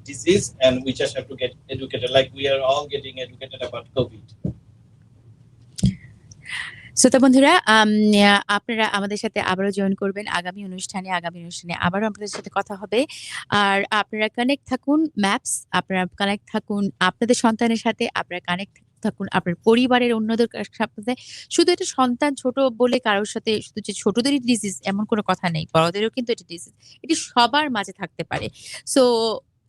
disease and we just have to get educated like we are all getting educated about COVID. শ্রোতা বন্ধুরা, আপনারা আমাদের সাথে আবারও join করবেন আগামী অনুষ্ঠানে আবারও আপনাদের সাথে কথা হবে। আর আপনারা কানেক্ট থাকুন ম্যাপস, আপনারা কানেক্ট থাকুন আপনাদের সন্তানের সাথে, আপনারা কানেক্ট থাকুন আপনার পরিবারের অন্যদের সাথে। শুধু এটা সন্তান ছোট বলে কারোর সাথে শুধু যে ছোটদেরই ডিজিজ এমন কোনো কথা নেই, বড়দেরও কিন্তু এটা ডিজিজ, এটি সবার মাঝে থাকতে পারে। So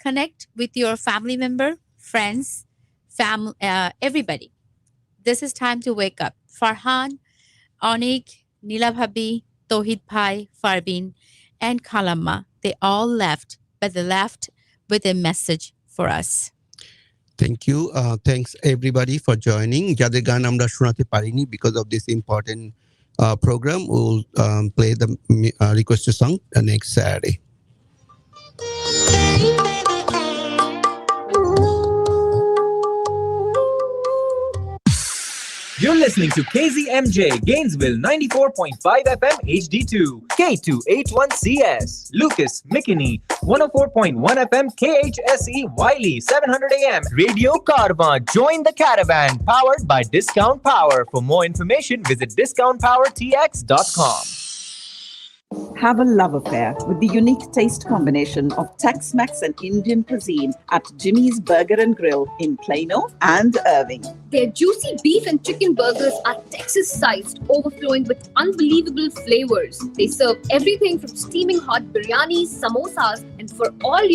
connect with your family member, friends, everybody. This is time to wake up. Farhan, Onik, Nila Bhabi, Tohid Bhai, Farbin, and Kalamma, they all left, but they left with a message for us. Thank you. Thanks everybody for joining. Jader গান আমরা শোনাতে পারিনি because of this important program. We'll play the requested song next Saturday. You're listening to KZMJ Gainesville 94.5 FM HD2, K281CS, Lucas, McKinney, 104.1 FM KHSE Wiley, 700 AM, Radio Caravan. Join the caravan, powered by Discount Power. For more information, visit discountpowertx.com. Have a love affair with the unique taste combination of Tex-Mex and Indian cuisine at Jimmy's Burger and Grill in Plano and Irving. Their juicy beef and chicken burgers are Texas-sized, overflowing with unbelievable flavors. They serve everything from steaming hot biryanis, samosas, and for all you